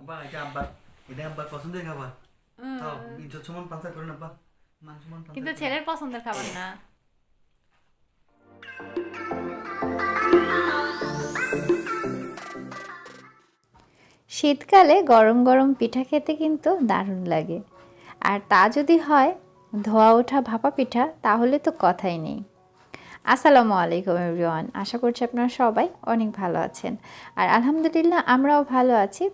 আব্বা এটা আব্বার পছন্দের খাবার। খাও ইজ্জত সমান পান্তা করেন আব্বা, মান সমান পান্তা কিন্তু করেন। ছেলের পছন্দের খাবার না। শীতকালে গরম গরম পিঠা খেতে কিন্তু দারুণ লাগে। আর তা যদি হয় ধোয়া ওঠা ভাপা পিঠা, তাহলে তো কথাই নেই। আসসালামু আলাইকুম এভরিওয়ান, আশা করছি আপনারা সবাই অনেক ভালো আছেন। আর আলহামদুলিল্লাহ আমরাও ভালো আছি।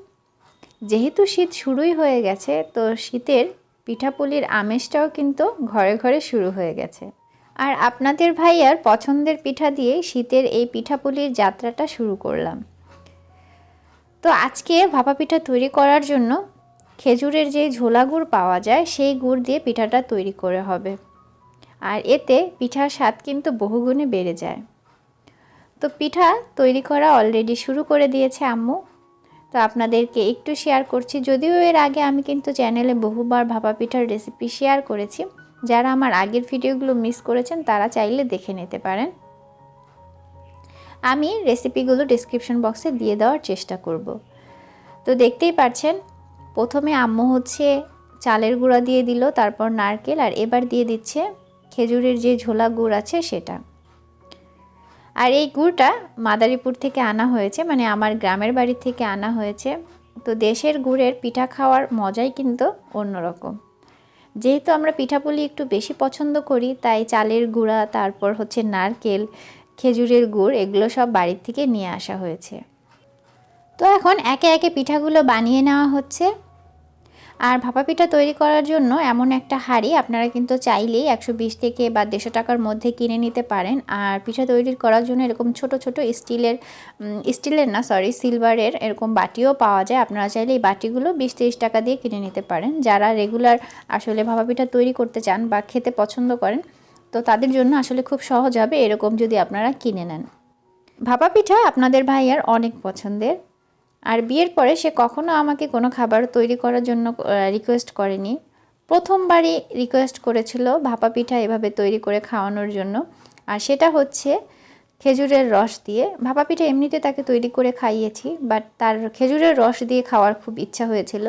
যেহেতু শীত শুরুই হয়ে গেছে, তো শীতের পিঠাপুলির আমেজটাও কিন্তু ঘরে ঘরে শুরু হয়ে গেছে। আর আপনাদের ভাইয়ার পছন্দের পিঠা দিয়ে শীতের এই পিঠাপুলির যাত্রাটা শুরু করলাম। তো আজকে ভাপা পিঠা তৈরি করার জন্য খেজুরের যে ঝোলা গুড় পাওয়া যায় সেই গুড় দিয়ে পিঠাটা তৈরি করে হবে। আর এতে পিঠার স্বাদ কিন্তু বহুগুণে বেড়ে যায়। তো পিঠা তৈরি করা অলরেডি শুরু করে দিয়েছে আম্মু। তো আপনাদেরকে একটু শেয়ার করছি, যদিও এর আগে আমি কিন্তু চ্যানেলে বহুবার ভাপা পিঠার রেসিপি শেয়ার করেছি। যারা আমার আগের ভিডিওগুলো মিস করেছেন তারা চাইলে দেখে নিতে পারেন। আমি রেসিপিগুলো ডেসক্রিপশন বক্সে দিয়ে দেওয়ার চেষ্টা করব। তো দেখতেই পাচ্ছেন, প্রথমে আম্মু হচ্ছে চালের গুঁড়া দিয়ে দিল, তারপর নারকেল, আর এবার দিয়ে দিচ্ছে খেজুরের যে ঝোলা গুড় আছে সেটা। আর এই গুড়টা মাদারীপুর থেকে আনা হয়েছে, মানে আমার গ্রামের বাড়ি থেকে আনা হয়েছে। তো দেশের গুড়ের পিঠা খাওয়ার মজাই কিন্তু অন্যরকম। যেহেতু আমরা পিঠাপুলি একটু বেশি পছন্দ করি, তাই চালের গুঁড়া, তারপর হচ্ছে নারকেল, খেজুরের গুড়, এগুলো সব বাড়ির থেকে নিয়ে আসা হয়েছে। তো এখন একে একে পিঠাগুলো বানিয়ে নেওয়া হচ্ছে। আর ভাপা পিঠা তৈরি করার জন্য এমন একটা হাঁড়ি আপনারা কিন্তু চাইলেই 120 থেকে বা 150 টাকার মধ্যে কিনে নিতে পারেন। আর পিঠা তৈরি করার জন্য এরকম ছোট ছোট সিলভারের এরকম বাটিও পাওয়া যায়। আপনারা চাইলে এই বাটিগুলো 20-30 টাকা দিয়ে কিনে নিতে পারেন। যারা রেগুলার আসলে ভাপা পিঠা তৈরি করতে চান বা খেতে পছন্দ করেন, তো তাদের জন্য আসলে খুব সহজ হবে এরকম যদি আপনারা কিনে নেন। ভাপা পিঠা আপনাদের ভাইয়ার অনেক পছন্দের। আর বিয়ের পরে সে কখনো আমাকে কোনো খাবার তৈরি করার জন্য রিকোয়েস্ট করেনি। প্রথমবারই রিকোয়েস্ট করেছিল ভাপা পিঠা এভাবে তৈরি করে খাওয়ানোর জন্য। আর সেটা হচ্ছে খেজুরের রস দিয়ে। ভাপা পিঠা এমনিতে তাকে তৈরি করে খাইয়েছি, বাট তার খেজুরের রস দিয়ে খাওয়ার খুব ইচ্ছা হয়েছিল।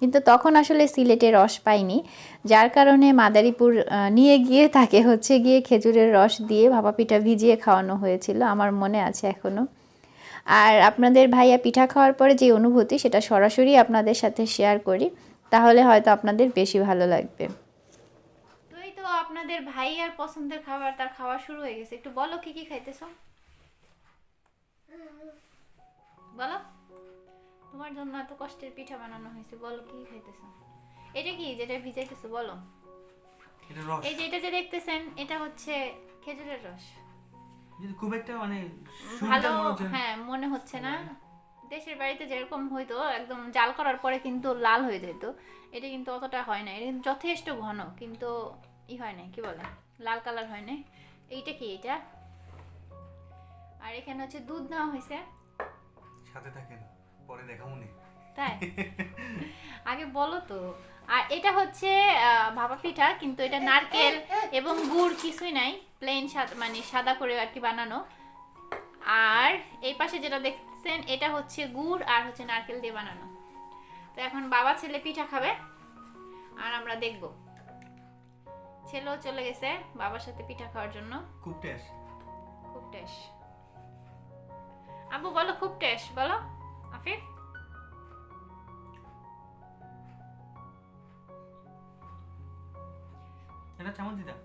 কিন্তু তখন আসলে সিলেটে রস পাইনি, যার কারণে মাদারীপুর নিয়ে গিয়ে তাকে হচ্ছে গিয়ে খেজুরের রস দিয়ে ভাপা পিঠা ভিজিয়ে খাওয়ানো হয়েছিল, আমার মনে আছে এখনও। আর আপনাদের ভাইয়া পিঠা খাওয়ার পরে যে অনুভূতি, সেটা সরাসরি আপনাদের সাথে শেয়ার করি, তাহলে হয়তো আপনাদের বেশি ভালো লাগবে। তো এই তো আপনাদের ভাই আর পছন্দের খাবার তার খাওয়া শুরু হয়ে গেছে। একটু বলো কি কি খাইতেছো, বলো। তোমার জন্য এত কষ্টের পিঠা বানানো হয়েছে, বলো কি কি খাইতেছো। এটা কি যেটা ভিজাইতেছো, বলো। এটা রস। এই যে এটা যে দেখতেছেন, এটা হচ্ছে খেজুরের রস। কিন্তু খুব একটা মানে ভালো, সুবিধা মনে হচ্ছে না। হ্যাঁ মনে হচ্ছে না। দেশের বাড়িতে যেরকম হইতো একদম জাল করার পরে কিন্তু লাল হয়ে যেত, এটা কিন্তু অতটা হয় না। এটা কিন্তু যথেষ্ট ঘন, কিন্তু হয় না, কি বলে, লাল কালার হয় না। এইটা কি, এটা। আর এখানে হচ্ছে দুধ নেওয়া হয়েছে। সাথে থাকেন, পরে দেখা মনে। তাই আগে বলো তো। আর এটা হচ্ছে ভাপা পিঠা, কিন্তু এটা নারকেল এবং গুড় কিছুই নাই, প্লেন সাদা, মানে সাদা করে আর কি বানানো। আর এই পাশে যেটা দেখছেন, এটা হচ্ছে গুড় আর হচ্ছে নারকেল দিয়ে বানানো। তো এখন বাবা ছেলে পিঠা খাবে আর আমরা দেখব। ছেলেও চলে গেছে বাবার সাথে পিঠা খাওয়ার জন্য। খুব টেস্ট। খুব টেস্ট। আব্বু বলো খুব টেস্ট, বলো আফিফ। এটা চামচ দিদা।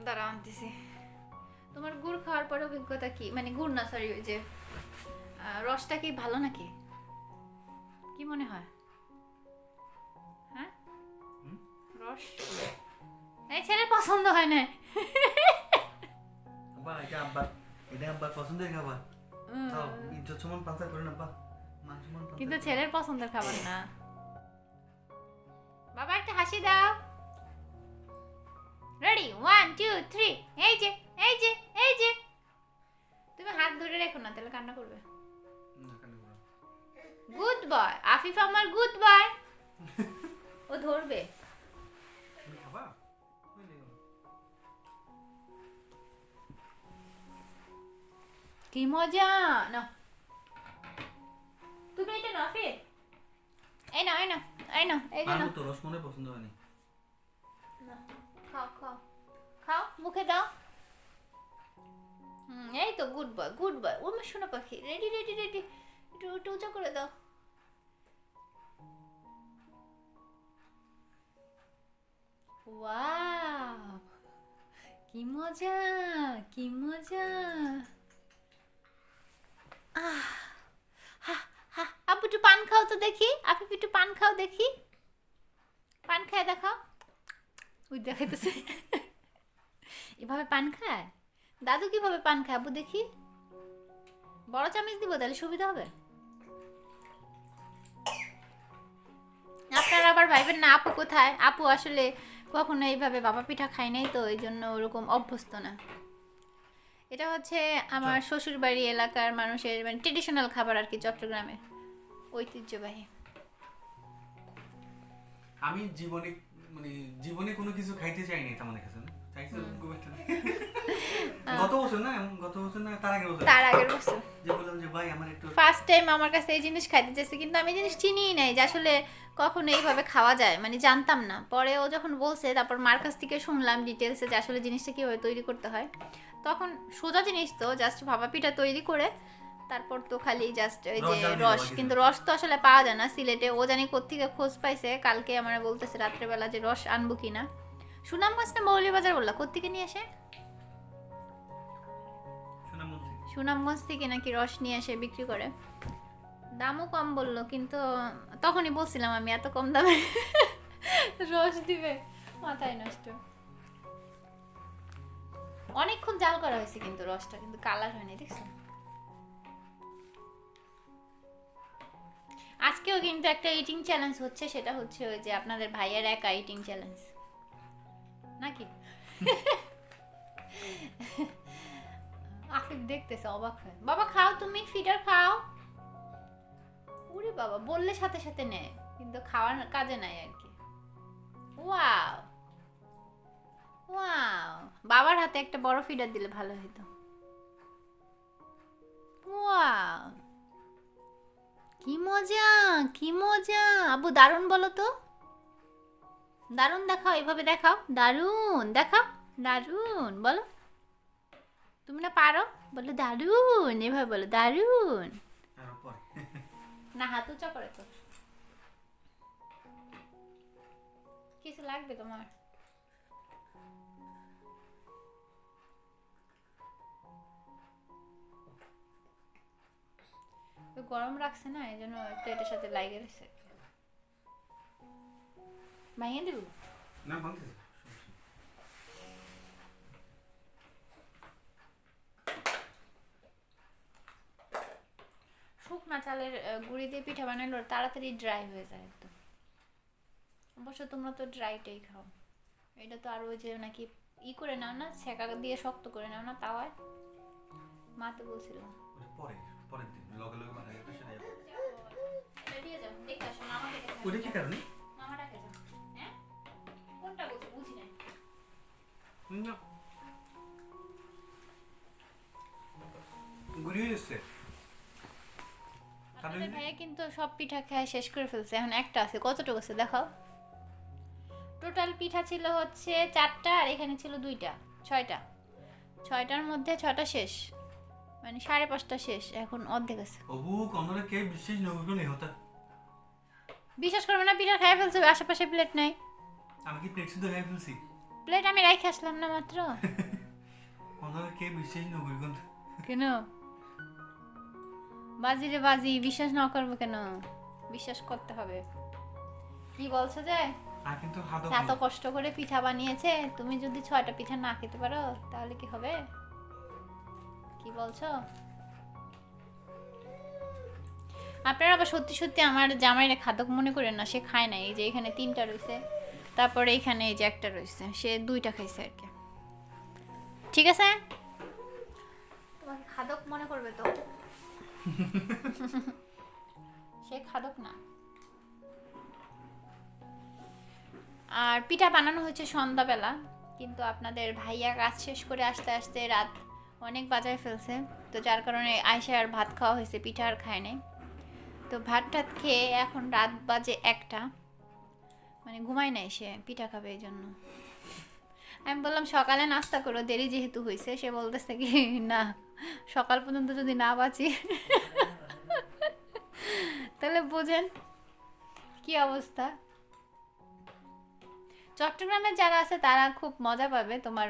দাঁড়া আনতেছি। তোমার গুড় খাওয়ার পর অভিজ্ঞতা কি, মানে গুড় না, সরি, ওই যে রসটা কি ভালো নাকি, কি মনে হয়? হ্যাঁ, রস এই ছেলের পছন্দ হয় না। আব্বা এটা আব্বার পছন্দের খাবার। খাও ইজ্জত সমান পান্তা করেন আব্বা, মান সমান পান্তা কিন্তু করেন। ছেলের পছন্দের খাবার না। বাবা একটা হাসি দাও। রেডি, 1 2 3। এই যে, এই যে, এই যে। তুমি হাত ধরে রেখো না, তাহলে কান্না করবে। না, কেন করো? গুড বয় আফিফ, আমার গুড বয়। ও ধরবে। তুমি খাবা? বুঝলি? কি মজা না। তুমি এটা নাও, আফিফ। এই না এই না এই না এই যে না আমার তো রসমলাই পছন্দ হয়নি। না, খাও খাও খাও মুখে দাও। এই তো গুড বয় ও আমার সোনা পাখি রেডি রেডি রেডি একটু একটু উঁচা করে দাও। ওয়াও কি মজা কি মজা। আহ হা হা আপু একটু পান খাও তো দেখি, আপু একটু পান খাও দেখি, পান খায় দেখাও। ওই দেখাইতেছে এভাবে পান খায় দাদু, কিভাবে পান খায় আপু দেখি। বড় চামচ দিব তাহলে সুবিধা হবে। আপনারা আবার ভাইবেন না আপু কোথায়, আপু আসলে কখনো এইভাবে বাবা পিঠা খায় নাই তো এই জন্য ওরকম অভ্যস্ত না। এটা হচ্ছে আমার শ্বশুর বাড়ি এলাকার মানুষের মানে ট্রেডিশনাল খাবার আর কি, চট্টগ্রামের ঐতিহ্যবাহী। আমি জীবনে কোনো কিছু খাইতে চাইনি তেমন কিছু না, চাইছি খুব একটা না। গত বছর না তার আগের বছর যে বললাম যে ভাই আমার একটু ফার্স্ট টাইম আমার কাছে এই জিনিস খাইতে চাইছে, কিন্তু আমি জিনিস চিনিই নাই যে আসলে কখনো এইভাবে খাওয়া যায়, মানে জানতাম না। পরে ও যখন বলছে তারপর মার কাছ থেকে শুনলাম ডিটেলসে যে আসলে জিনিসটা কীভাবে তৈরি করতে হয়। তখন সোজা জিনিস তো জাস্ট ভাপা পিঠা তৈরি করে তারপর তো খালি জাস্ট ওই যে রস, কিন্তু রস তো আসলে পাওয়া যায় না সিলেটে। ও জানি কোত্থেকে খোঁজ পাইছে, কালকে আমার বলতেছে রাত্রেবেলা যে রস আনবো কিনা। সুনামগঞ্জ না মৌলভীবাজার বললা, কোত্থেকে নিয়ে আসে? সুনামগঞ্জ থেকে নাকি রস নিয়ে এসে বিক্রি করে, দামও কম বললো। কিন্তু তখনই বলছিলাম আমি এত কম দামে রস দিবে, মাথায় নষ্ট। অনেকক্ষণ জাল করা হয়েছে কিন্তু রসটা কিন্তু কালার হয়নি, দেখছো। আজকেও কিন্তু একটা ইটিং চ্যালেঞ্জ হচ্ছে, সেটা হচ্ছে ওই যে আপনাদের ভাইয়ের একা ইটিং চ্যালেঞ্জ নাকি। আফিফ দেখতেছে অবাক হয়। বাবা খাও তুমি, ফিডার খাও। ওরে বাবা বললে সাথে সাথে নেয় কিন্তু খাওয়ার কাজে নাই আর কি। ওয়াও ওয়াও, বাবার হাতে একটা বড় ফিডার দিলে ভালো হতো। ওয়াও কি মজা কি মজা। আবু দারুণ বলো তো, দারুণ দেখাও, এভাবে দেখাও, দারুণ দেখাও, দারুণ বলো। তুমি না পারো, বলো দারুণ, এভাবে বলো দারুণ। না হাত উঁচা করে তো। কিছু লাগবে তোমার? গরম রাখছে না এই জন্য একটু এটার সাথে লাগে রয়েছে। ভাঙিয়ে দেবো না ভাঙতেছে। শুকনা চালের গুঁড়ি দিয়ে পিঠা বানালে তাড়াতাড়ি ড্রাই হয়ে যায় একদম। অবশ্য তোমরা তো ড্রাইটাই খাও, এটা তো আরো ওই যে নাকি ই করে নাও না, সেকা দিয়ে শক্ত করে নাও না তাওয়ায়, মা তো বলছিল। পরের দিন লগে লগে বানাই তো সেটাই। এটা দিয়ে যাও, দেখে আসো মামাকে দেখে। ওটা কি কারণে? মামা ডাকে যাও। হ্যাঁ কোনটা বলছো বুঝি নাই। না গুড়ি হয়েছে। আপনাদের ভাইয়া কিন্তু সব পিঠা খেয়ে শেষ করে ফেলছে, এখন একটা আছে। কতটুকু আছে দেখাও। টোটাল পিঠা ছিল হচ্ছে 4টা আর এখানে ছিল 2টা, 6টা। 6টার মধ্যে 6টা শেষ, মানে 5:30টা শেষ, এখন অর্ধেক আছে। ওবু কমরে কে বিশেষ নগর নেই হতা। বিশ্বাস করবে না, পিঠা খেয়ে ফেলছে, আশেপাশে প্লেট নাই। আমি কি প্লেট শুধু খেয়ে ফেলছি? প্লেট আমি রেখে আসলাম না মাত্র। কমরে কে বিশেষ নগর কোন? কেন বাজি রে বাজি, বিশ্বাস না করবো কেন? বিশ্বাস করতে হবে। কি বলছো যে কিন্তু এত কষ্ট করে পিঠা বানিয়েছে, তুমি যদি 6টা পিঠা না খেতে পারো তাহলে কি হবে? কি বলছো? আপনারা আবার সত্যি সত্যি আমার জামাইরা খাদক মনে করেন না, সে খায় না। এই যে এখানে 3টা রয়েছে, তারপরে এখানে এই যে একটা রয়েছে, সে 2টা খাইছে আর কি। ঠিক আছে, তোমাকে খাদক মনে করবে তো। সে খাদক না। আর পিঠা বানানো হচ্ছে সন্ধ্যাবেলা, কিন্তু আপনাদের ভাইয়া কাজ শেষ করে আসতে আসতে রাত অনেক বাজায় ফেলছে, তো যার কারণে আয়সা আর ভাত খাওয়া হয়েছে, পিঠা আর খায় নাই। তো ভাত টাত খেয়ে এখন রাত বাজে 1টা, মানে ঘুমাই নাই সে, পিঠা খাবে এই জন্য। আমি বললাম সকালে নাস্তা করো, দেরি যেহেতু হয়েছে। সে বলতেছে কি না, সকাল পর্যন্ত যদি না বাঁচি তাহলে বোঝেন কি অবস্থা। চট্টগ্রামে যারা আছে তারা খুব মজা পাবে তোমার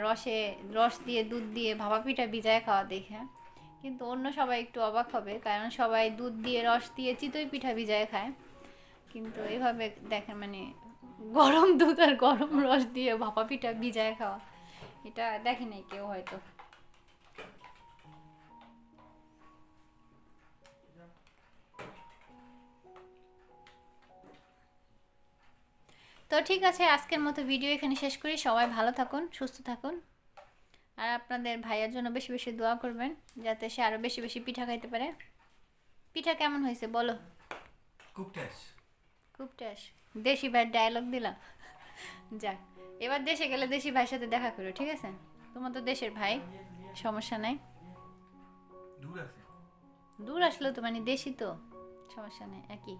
রস দিয়ে দুধ দিয়ে ভাপা পিঠা ভিজায় খাওয়া দেখে, কিন্তু অন্য সবাই একটু অবাক হবে, কারণ সবাই দুধ দিয়ে রস দিয়ে চিতই পিঠা ভিজায় খায়, কিন্তু এইভাবে দেখেন মানে গরম দুধ আর গরম রস দিয়ে ভাপা পিঠা ভিজায় খাওয়া, এটা দেখে নাই কেউ হয়তো। তো ঠিক আছে, আজকের মতো ভিডিও এখানে শেষ করি। সবাই ভালো থাকুন, সুস্থ থাকুন, আর আপনাদের ভাইয়ের জন্য বেশি বেশি দোয়া করবেন যাতে সে আরো বেশি বেশি পিঠা খাইতে পারে। পিঠা কেমন হয়েছে বলো? খুব টেস্ট। খুব টেস্ট। দেশি ভাইয়ের ডায়লগ দিলাম। যাক, এবার দেশে গেলে দেশি ভাইয়ের সাথে দেখা করো, ঠিক আছে? তোমার তো দেশের ভাই, সমস্যা নাই। দূর আছে, দূর আসলেও তো মানে দেশি তো, সমস্যা নেই, একই।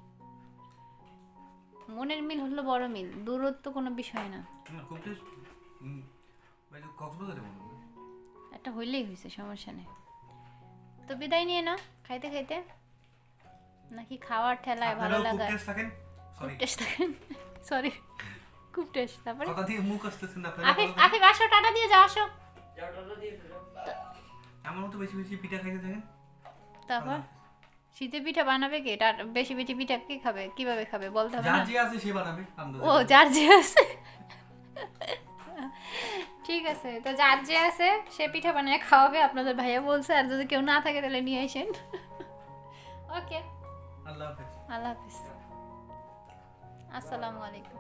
মনের মিল হলো বড় মিল, দূরত্ব কোনো বিষয় না। খুব টেস্ট। কক্সবাজারে মনে হয় একটা হইলেই হয়েছে, সমস্যা নেই। তো বিদায় নিয়ে নাও খাইতে খাইতে, নাকি খাওয়ার ঠেলায় ভালো লাগায় খুব টেস্ট থাকেন। সরি, খুব টেস্ট। তারপরে কথা দিয়ে মুখ আসতেছেন না আপনারা। আফিফ আসো, টাটা দিয়ে যাও, আসো। আমার মতো বেশি বেশি পিঠা খাইতে থাকেন। তারপর শীতে পিঠা বানাবে কে? বেশি বেশি পিঠা কে খাবে, কিভাবে খাবে বলতে হবে যার না? যে আছে সে বানাবে। ও যার যে আছে, ঠিক আছে। তো যার যে আছে সে পিঠা বানিয়ে খাওয়াবে, আপনাদের ভাইয়া বলছে। আর যদি কেউ না থাকে তাহলে নিয়ে আসেন। ওকে, আল্লাহ হাফেজ। আল্লাহ হাফিজ, আসসালামু আলাইকুম।